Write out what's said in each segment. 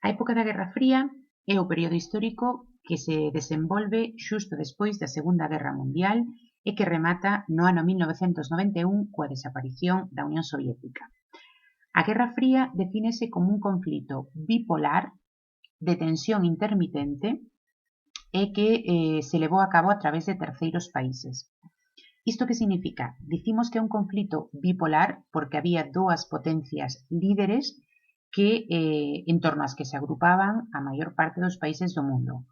A época da Guerra Fría é o período histórico que se desenvolve xusto despois da Segunda Guerra Mundial e que remata no ano 1991 coa desaparición da Unión Soviética. A Guerra Fría defínese como un conflito bipolar de tensión intermitente e que se levou a cabo a través de terceiros países. Isto que significa? Dicimos que é un conflito bipolar porque había dúas potencias líderes que en torno ás que se agrupaban a maior parte dos países do mundo.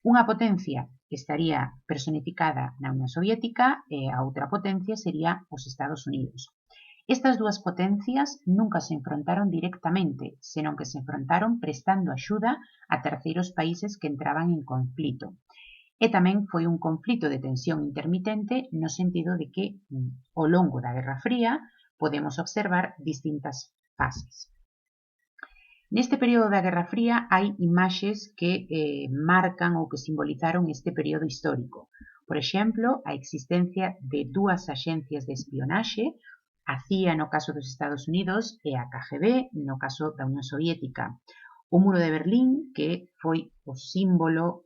Unha potencia estaría personificada na Unión Soviética e a outra potencia sería os Estados Unidos. Estas dúas potencias nunca se enfrontaron directamente, senón que se enfrontaron prestando axuda a terceiros países que entraban en conflito. E tamén foi un conflito de tensión intermitente no sentido de que ao longo da Guerra Fría podemos observar distintas fases. Neste período da Guerra Fría hai imaxes que marcan ou que simbolizaron este período histórico. Por exemplo, a existencia de dúas axencias de espionaxe, a CIA no caso dos Estados Unidos e a KGB no caso da Unión Soviética. O Muro de Berlín, que foi o símbolo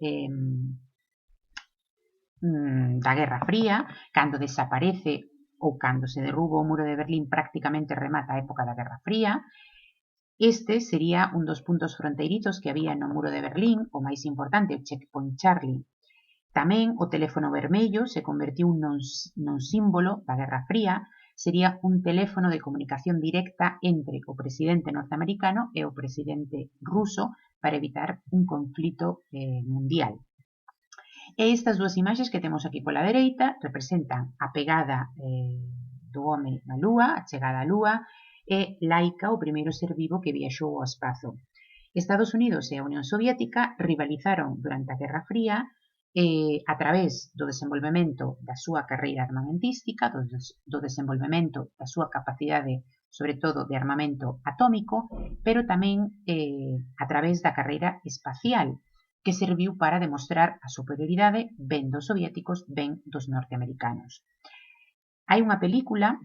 da Guerra Fría, cando desaparece ou cando se derruba o Muro de Berlín prácticamente remata a época da Guerra Fría. Este sería un dos puntos fronteirizos que había no Muro de Berlín, o máis importante, o Checkpoint Charlie. Tamén o teléfono vermello se convertiu nun símbolo da Guerra Fría, sería un teléfono de comunicación directa entre o presidente norteamericano e o presidente ruso para evitar un conflito mundial. E estas dúas imaxes que temos aquí pola dereita representan a pegada do home na Lúa, a chegada á Lúa, e Laika, o primeiro ser vivo que viaxou ao espazo. Estados Unidos e a Unión Soviética rivalizaron durante a Guerra Fría a través do desenvolvemento da súa carreira armamentística, do desenvolvemento da súa capacidade, sobre todo, de armamento atómico, pero tamén a través da carreira espacial, que serviu para demostrar a superioridade ben dos soviéticos, ben dos norteamericanos. Hai unha película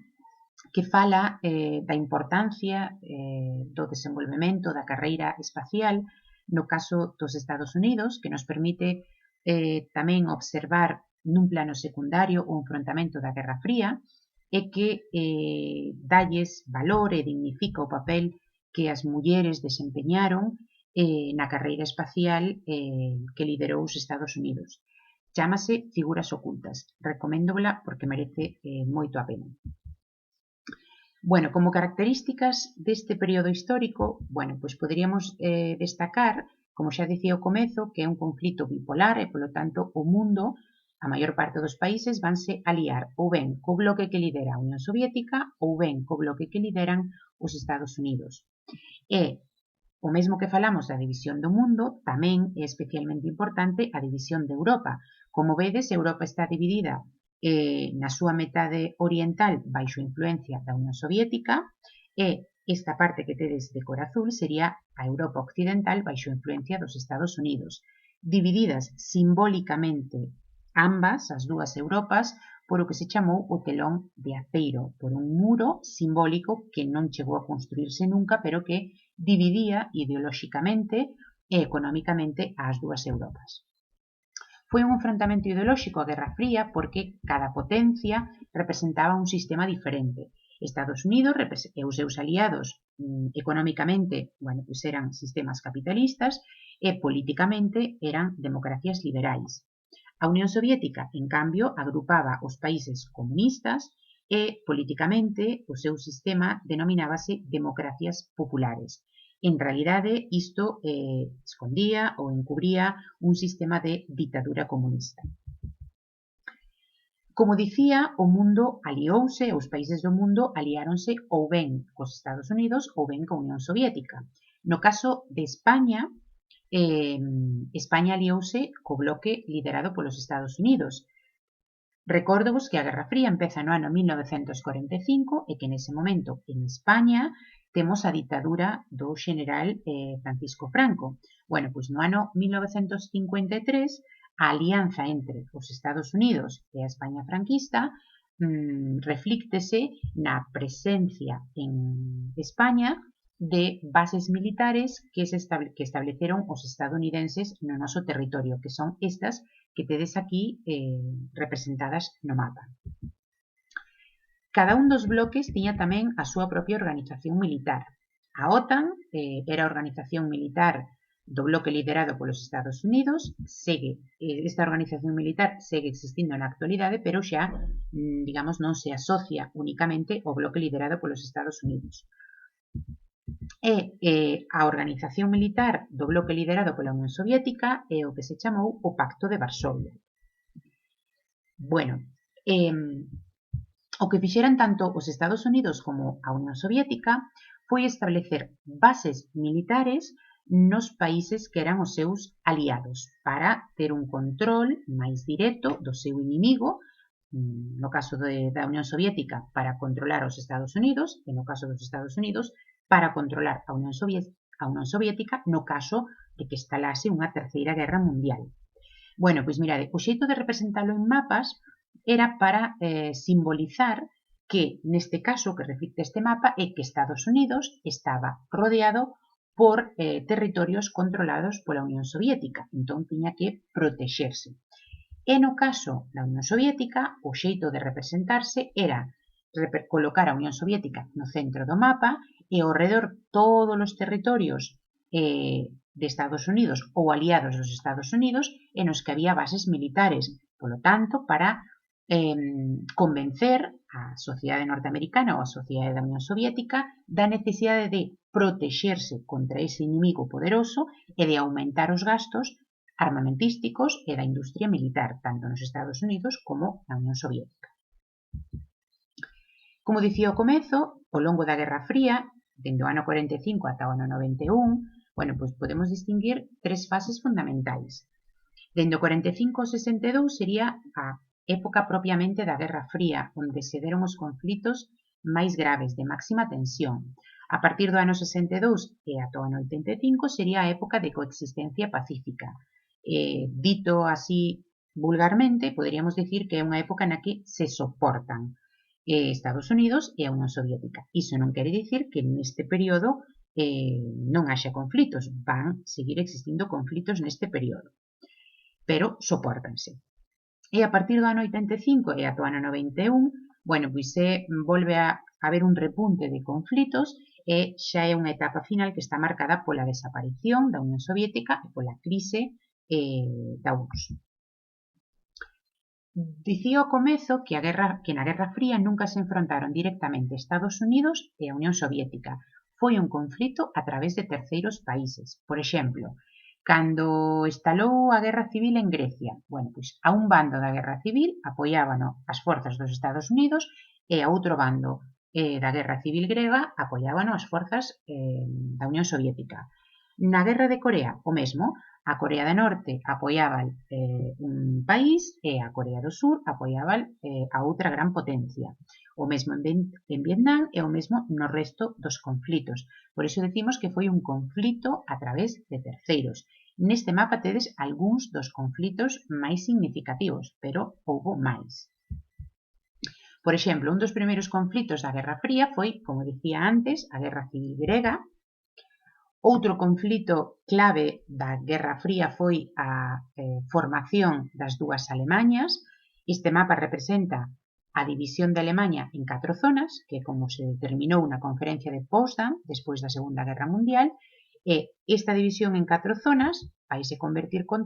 que fala da importancia do desenvolvemento da carreira espacial no caso dos Estados Unidos, que nos permite tamén observar nun plano secundario o enfrontamento da Guerra Fría e que dalles valor e dignifica o papel que as mulleres desempeñaron na carreira espacial que liderou os Estados Unidos. Chámase Figuras Ocultas. Recoméndola porque merece moito a pena. Bueno, como características deste período histórico, bueno, pois poderíamos destacar, como xa dicía ao comezo, que é un conflito bipolar e, polo tanto, o mundo, a maior parte dos países, vanse aliar ou ben co bloque que lidera a Unión Soviética ou ben co bloque que lideran os Estados Unidos. E o mesmo que falamos da división do mundo, tamén é especialmente importante a división de Europa. Como vedes, Europa está dividida na súa metade oriental baixo influencia da Unión Soviética e esta parte que tedes de cor azul sería a Europa occidental baixo influencia dos Estados Unidos, divididas simbólicamente ambas, as dúas Europas, por o que se chamou o telón de aceiro, por un muro simbólico que non chegou a construirse nunca, pero que dividía ideolóxicamente e económicamente as dúas Europas. Foi un enfrontamento ideolóxico a Guerra Fría porque cada potencia representaba un sistema diferente. Estados Unidos e os seus aliados económicamente, bueno, pois eran sistemas capitalistas e políticamente eran democracias liberais. A Unión Soviética, en cambio, agrupaba os países comunistas e políticamente o seu sistema denominábase democracias populares. En realidade, isto escondía ou encubría un sistema de ditadura comunista. Como dicía, o mundo aliouse, os países do mundo aliáronse ou ben cos Estados Unidos ou ben coa Unión Soviética. No caso de España, España aliouse co bloque liderado polos Estados Unidos. Recórdovos que a Guerra Fría empeza no ano 1945 e que nese momento en España temos a ditadura do general Francisco Franco. Bueno, pois no ano 1953 a alianza entre os Estados Unidos e a España franquista reflíctese na presencia en España de bases militares que estableceron os estadounidenses no noso territorio, que son estas que tedes aquí representadas no mapa. Cada un dos bloques tiña tamén a súa propia organización militar. A OTAN era a organización militar do bloque liderado polos Estados Unidos. Esta organización militar segue existindo na actualidade, pero xa, digamos, non se asocia únicamente ao bloque liderado polos Estados Unidos. A organización militar do bloque liderado pola Unión Soviética é o que se chamou o Pacto de Varsovia. Bueno, o que fixeran tanto os Estados Unidos como a Unión Soviética foi establecer bases militares nos países que eran os seus aliados para ter un control máis directo do seu inimigo, no caso da Unión Soviética para controlar os Estados Unidos e no caso dos Estados Unidos para controlar a Unión Soviética no caso de que estalase unha terceira guerra mundial. Bueno, pois mirade, o xeito de representalo en mapas era para simbolizar que neste caso que reflicte este mapa é que Estados Unidos estaba rodeado por territorios controlados pola Unión Soviética, entón tiña que protexerse. E no caso da Unión Soviética, o xeito de representarse era colocar a Unión Soviética no centro do mapa e ao redor todos os territorios de Estados Unidos ou aliados dos Estados Unidos en os que había bases militares. Polo tanto, para convencer a sociedade norteamericana ou a sociedade da Unión Soviética da necesidade de protexerse contra ese inimigo poderoso e de aumentar os gastos armamentísticos e da industria militar, tanto nos Estados Unidos como na Unión Soviética. Como dicía ao comezo, ao longo da Guerra Fría, dende o ano 45 ata o ano 91, bueno, pois podemos distinguir tres fases fundamentais. Dende o 45 ao 62 sería a época propiamente da Guerra Fría, onde se deron os conflitos máis graves, de máxima tensión. A partir do ano 62 e ata o ano 85 sería a época de coexistencia pacífica. Dito así vulgarmente, poderíamos dicir que é unha época na que se soportan Estados Unidos e a Unión Soviética. Iso non quere dicir que neste período non haxa conflitos, van seguir existindo conflitos neste período, pero sopórtanse. E a partir do ano 85 e ata o ano 91, bueno, pois volve a haber un repunte de conflitos e xa é unha etapa final que está marcada pola desaparición da Unión Soviética e pola crise da URSS. Dicía ao comezo que na Guerra Fría nunca se enfrontaron directamente Estados Unidos e a Unión Soviética. Foi un conflito a través de terceiros países. Por exemplo, cando estalou a Guerra Civil en Grecia, bueno, pois a un bando da Guerra Civil apoiábano as forzas dos Estados Unidos e a outro bando da Guerra Civil grega apoiábano as forzas da Unión Soviética. Na Guerra de Corea, o mesmo, a Corea do Norte apoiaba un país e a Corea do Sur apoiaba a outra gran potencia. O mesmo en Vietnam e o mesmo no resto dos conflitos. Por iso decimos que foi un conflito a través de terceiros. Neste mapa tedes algúns dos conflitos máis significativos, pero houbo máis. Por exemplo, un dos primeiros conflitos da Guerra Fría foi, como dicía antes, a Guerra Civil grega. Outro conflito clave da Guerra Fría foi a formación das dúas Alemañas. Este mapa representa a división de Alemanha en 4 zonas, que como se determinou na conferencia de Potsdam despois da Segunda Guerra Mundial, e esta división en 4 zonas vaise convertir co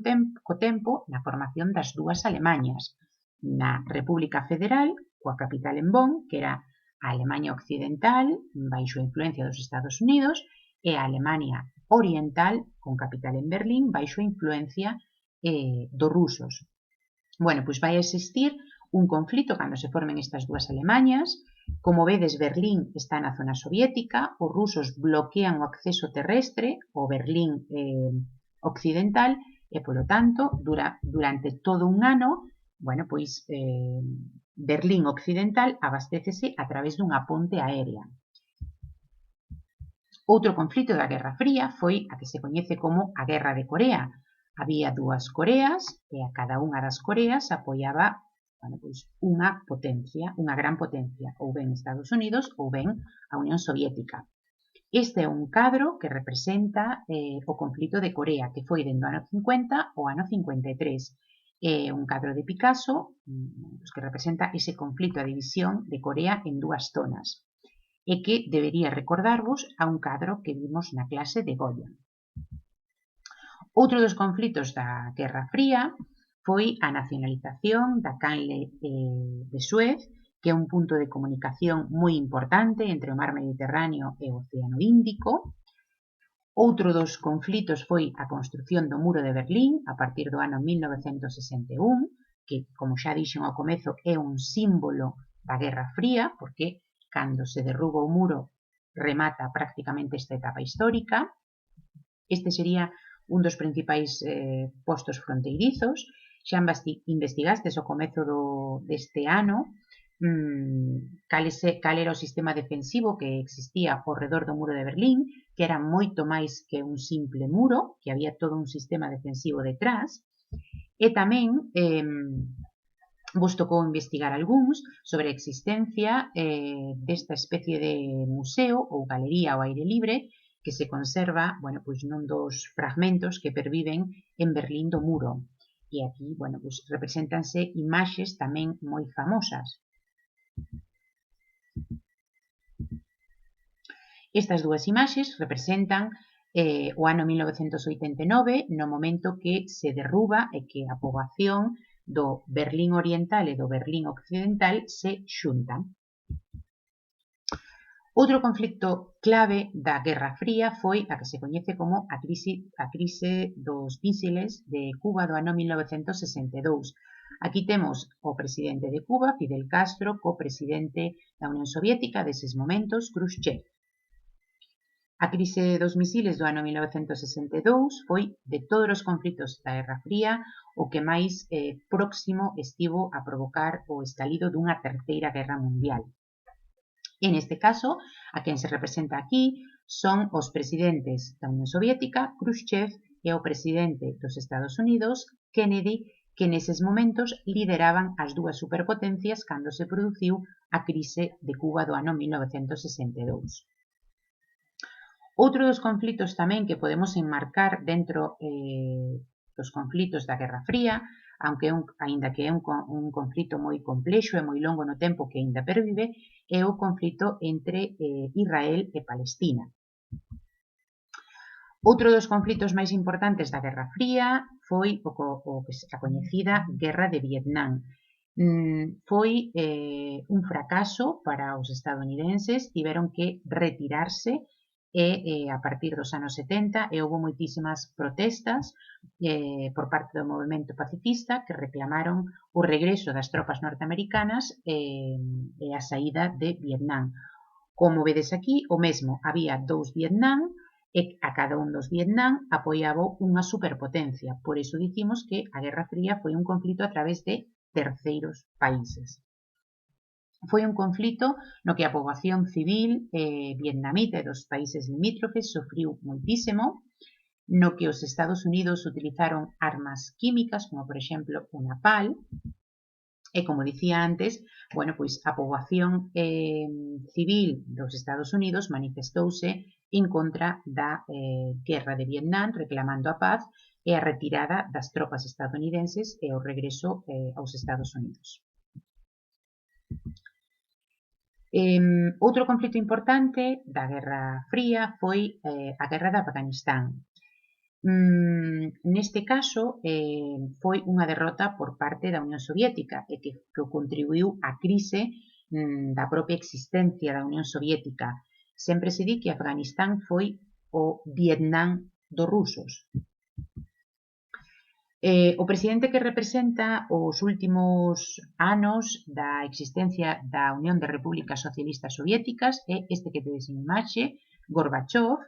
tempo na formación das dúas Alemañas, na República Federal, coa capital en Bonn, que era a Alemanha Occidental, baixo a influencia dos Estados Unidos, e a Alemania Oriental, con capital en Berlín, baixo a influencia dos rusos. Bueno, pois vai existir un conflito cando se formen estas dúas Alemañas. Como vedes, Berlín está na zona soviética, os rusos bloquean o acceso terrestre ao Berlín occidental e, polo tanto, durante todo un ano, bueno, pois Berlín occidental abastécese a través dunha ponte aérea. Outro conflito da Guerra Fría foi a que se coñece como a Guerra de Corea. Había dúas Coreas e a cada unha das Coreas apoiaba, bueno, pois unha potencia, unha gran potencia, ou ben Estados Unidos ou ben a Unión Soviética. Este é un cadro que representa o conflito de Corea, que foi dende o ano 50 ao ano 53. É un cadro de Picasso que representa ese conflito, a división de Corea en dúas zonas, e que debería recordarvos a un cadro que vimos na clase de Goya. Outro dos conflitos da Guerra Fría foi a nacionalización da canle de Suez, que é un punto de comunicación moi importante entre o mar Mediterráneo e o Océano Índico. Outro dos conflitos foi a construción do Muro de Berlín a partir do ano 1961, que, como xa dixen ao comezo, é un símbolo da Guerra Fría, porque cando se derruba o muro remata prácticamente esta etapa histórica. Este sería un dos principais postos fronteirizos. Xa investigastes ao comezo deste ano cal era o sistema defensivo que existía ao redor do muro de Berlín, que era moito máis que un simple muro, que había todo un sistema defensivo detrás, e tamén vos tocou investigar algúns sobre a existencia desta especie de museo ou galería ao aire libre que se conserva, bueno, pois nun dos fragmentos que perviven en Berlín do muro. E aquí, bueno, pois represéntanse imaxes tamén moi famosas. Estas dúas imaxes representan o ano 1989, no momento que se derruba e que a poboación do Berlín Oriental e do Berlín Occidental se xuntan. Outro conflicto clave da Guerra Fría foi a que se coñece como a crise dos mísiles de Cuba do ano 1962. Aquí temos o presidente de Cuba, Fidel Castro, co presidente da Unión Soviética deses momentos, Khrushchev. A crise dos misiles do ano 1962 foi, de todos os conflitos da Guerra Fría, o que máis próximo estivo a provocar o estalido dunha terceira guerra mundial. En este caso, a quen se representa aquí son os presidentes da Unión Soviética, Khrushchev, e o presidente dos Estados Unidos, Kennedy, que neses momentos lideraban as dúas superpotencias cando se produciu a crise de Cuba do ano 1962. Outro dos conflitos tamén que podemos enmarcar dentro dos conflitos da Guerra Fría, aínda que é un conflito moi complexo e moi longo no tempo que aínda pervive, é o conflito entre Israel e Palestina. Outro dos conflitos máis importantes da Guerra Fría foi a coñecida Guerra de Vietnam. Foi un fracaso para os estadounidenses, tiveron que retirarse a partir dos anos 70 e houve moitísimas protestas por parte do movemento pacifista que reclamaron o regreso das tropas norteamericanas e a saída de Vietnam. Como vedes aquí, o mesmo, había dous Vietnam e a cada un dos Vietnam apoiaba unha superpotencia. Por iso dicimos que a Guerra Fría foi un conflito a través de terceiros países. Foi un conflito no que a poboación civil vietnamita e dos países limítrofes sofriu moitísimo, no que os Estados Unidos utilizaron armas químicas, como por exemplo o napalm, e como dicía antes, bueno, pois a poboación civil dos Estados Unidos manifestouse en contra da Guerra de Vietnam, reclamando a paz e a retirada das tropas estadounidenses e o regreso aos Estados Unidos. Outro conflito importante da Guerra Fría foi a Guerra de Afganistán. Neste caso, foi unha derrota por parte da Unión Soviética e que contribuiu á crise da propia existencia da Unión Soviética. Sempre se di que Afganistán foi o Vietnam dos rusos. O presidente que representa os últimos anos da existencia da Unión de Repúblicas Socialistas Soviéticas é este que tedes en imaxe, Gorbachev,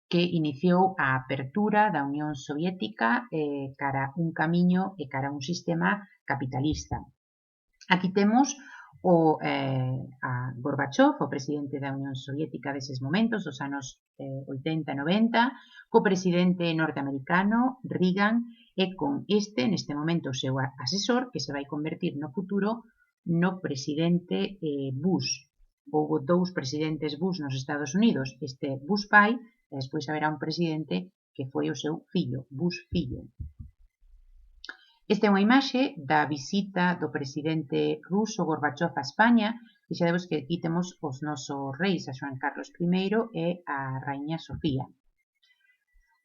que iniciou a apertura da Unión Soviética cara un camiño e cara un sistema capitalista. Aquí temos a Gorbachev, o presidente da Unión Soviética deses momentos, dos anos 80 e 90, co presidente norteamericano Reagan e con neste momento, o seu asesor, que se vai convertir no futuro no presidente Bush. houbo 2 presidentes Bush nos Estados Unidos, este Bush pai, e despois haberá un presidente que foi o seu fillo, Bush fillo. Esta é unha imaxe da visita do presidente ruso Gorbachev a España, e xa debes que aquí temos os nosos reis, a Xoán Carlos I e a Raíña Sofía.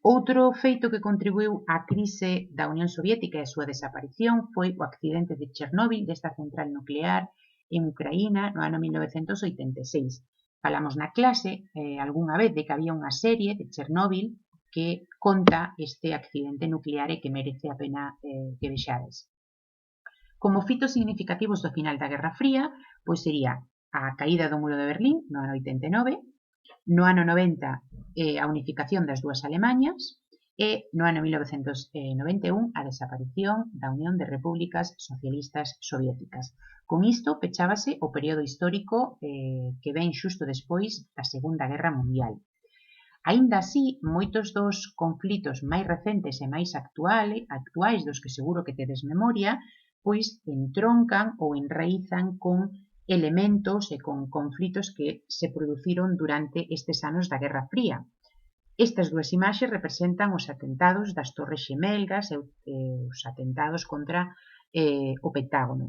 Outro feito que contribuiu á crise da Unión Soviética e a súa desaparición foi o accidente de Chernóbil, desta central nuclear en Ucraína no ano 1986. Falamos na clase algunha vez de que había unha serie de Chernóbil que conta este accidente nuclear e que merece a pena que vexades. Como fitos significativos do final da Guerra Fría, pois sería a caída do muro de Berlín no ano 89, no ano 90 a unificación das dúas Alemañas e no ano 1991 a desaparición da Unión de Repúblicas Socialistas Soviéticas. Con isto pechábase o período histórico que ven xusto despois da Segunda Guerra Mundial. Aínda así, moitos dos conflitos máis recentes e máis actuais dos que seguro que tedes memoria, pois entroncan ou enraízan con elementos e con conflitos que se produciron durante estes anos da Guerra Fría. Estas dúas imaxes representan os atentados das Torres Xemelgas e os atentados contra o Pentágono.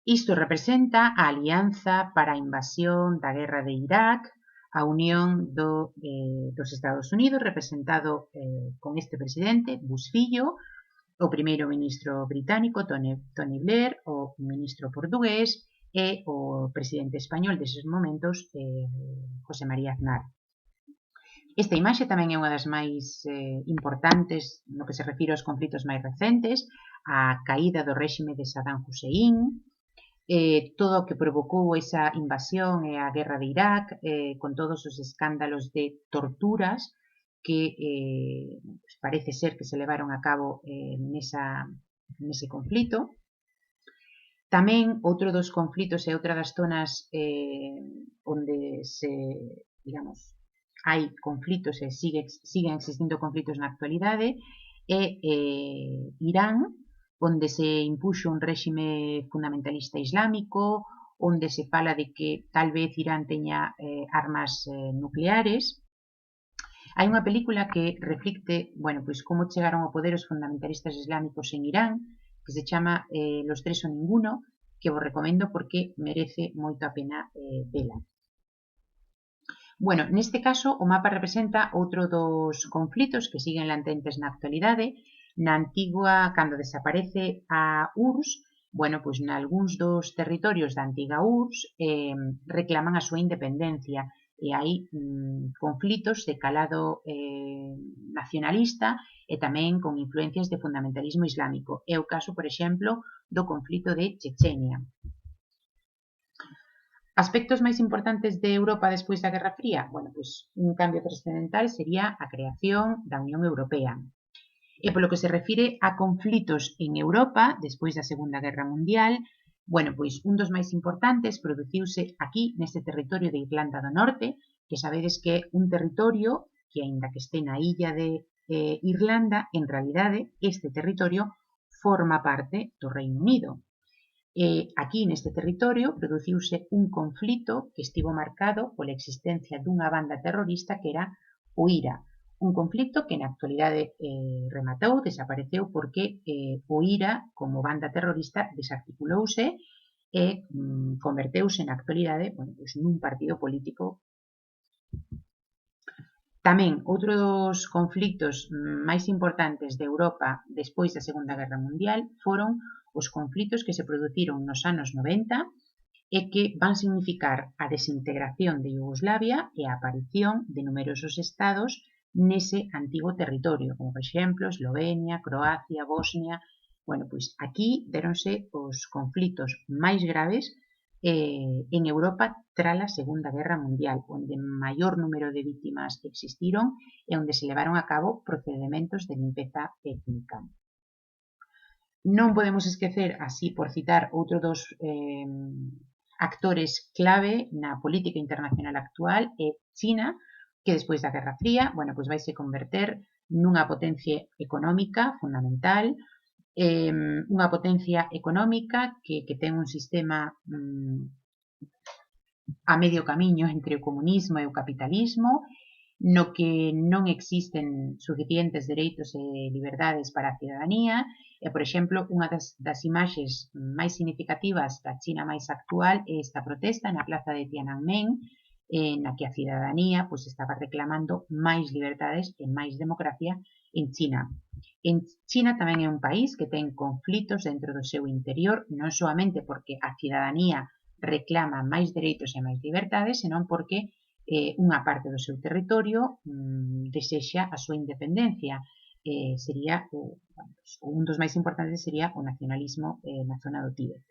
Isto representa a alianza para a invasión da Guerra de Irak, a unión dos Estados Unidos, representado con este presidente, Bush fillo, o primeiro ministro británico, Tony Blair, o ministro portugués e o presidente español deses momentos, José María Aznar. Esta imaxe tamén é unha das máis importantes no que se refire aos conflitos máis recentes, a caída do réxime de Saddam Hussein, todo o que provocou esa invasión e a guerra de Irak, con todos os escándalos de torturas que parece ser que se levaron a cabo nese conflito. Tamén outro dos conflitos e outra das zonas onde hai conflitos e siguen existindo conflitos na actualidade é Irán, onde se impuxo un réxime fundamentalista islámico, onde se fala de que tal vez Irán teña armas nucleares. Hai unha película que reflicte, pois como chegaron ao poder os fundamentalistas islámicos en Irán, que se chama Los tres o ninguno, que vos recomendo porque merece moito a pena vela. Neste caso, o mapa representa outro dos conflitos que siguen latentes na actualidade. Na antigua, cando desaparece a URSS, pois nalgúns dos territorios da antiga URSS reclaman a súa independencia e hai conflitos de calado nacionalista e tamén con influencias de fundamentalismo islámico. É o caso, por exemplo, do conflito de Chechenia. Aspectos máis importantes de Europa despois da Guerra Fría? Pois un cambio trascendental sería a creación da Unión Europea. E polo que se refire a conflitos en Europa despois da Segunda Guerra Mundial, pois un dos máis importantes produciuse aquí neste territorio de Irlanda do Norte, que sabedes que é un territorio que, aínda que este na illa de Irlanda, en realidade este territorio forma parte do Reino Unido. Aquí neste territorio produciuse un conflito que estivo marcado pola existencia dunha banda terrorista que era o IRA, un conflito que na actualidade rematou, desapareceu porque o IRA como banda terrorista desarticulouse e converteuse na actualidade pois nun partido político. Tamén, outro dos conflitos máis importantes de Europa despois da Segunda Guerra Mundial foron os conflitos que se produciron nos anos 90 e que van significar a desintegración de Iugoslavia e a aparición de numerosos estados nese antigo territorio, como por exemplo Eslovenia, Croacia, Bosnia. Pois aquí deronse os conflitos máis graves en Europa tras a Segunda Guerra Mundial, onde maior número de vítimas existiron e onde se levaron a cabo procedementos de limpeza étnica. Non podemos esquecer, así por citar outro dos actores clave na política internacional actual, é China, que despois da Guerra Fría, pois vai se converter nunha potencia económica fundamental, unha potencia económica que ten un sistema a medio camiño entre o comunismo e o capitalismo, no que non existen suficientes dereitos e liberdades para a cidadanía, e, por exemplo, unha das imaxes máis significativas da China máis actual é esta protesta na plaza de Tiananmen, na que a cidadanía pois, estaba reclamando máis liberdades e máis democracia en China. En China tamén é un país que ten conflitos dentro do seu interior, non soamente porque a cidadanía reclama máis dereitos e máis liberdades, senón porque unha parte do seu territorio desexa a súa independencia. Sería un dos máis importantes sería o nacionalismo na zona do Tíbet.